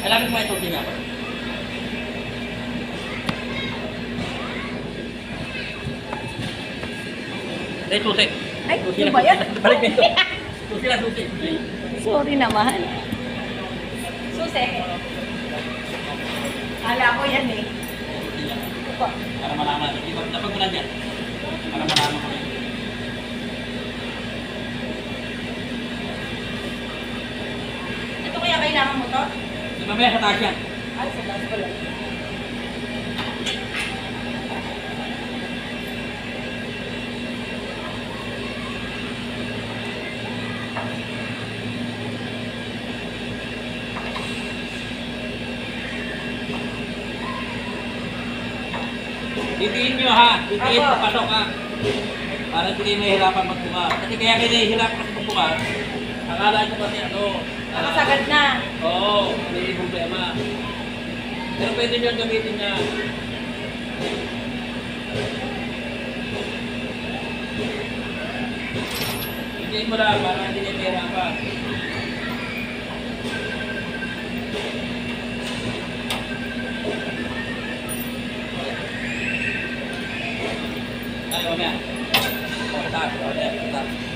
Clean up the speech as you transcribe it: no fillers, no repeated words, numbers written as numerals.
Kailangan mo ito tingnan. Eh, susi. Ay, Susi ano na, ba yan? balik na ito. Susi na, susi. Sorry naman. Susi. Kala ko yan eh. Susi na. Para malaman. Dapat mo lang yan. Para malaman ko yan. Ito kaya kailangan mo to? Mamaya sa taas yan. Ay, sa taas pala. Titiin nyo ha. Titiin Apo. papasok ha. Para hindi kayo mahirapan magbuka. Kasi kaya kayo nahihirapan kasi magbuka. Akala nyo kasi ano. Nakasagad na. Oo, hindi yung problema. Pero pwede nyo gamitin niya. Titiin mo lang para hindi kayo mahirapan. Ay, mamaya. Taas, mamaya. Taas.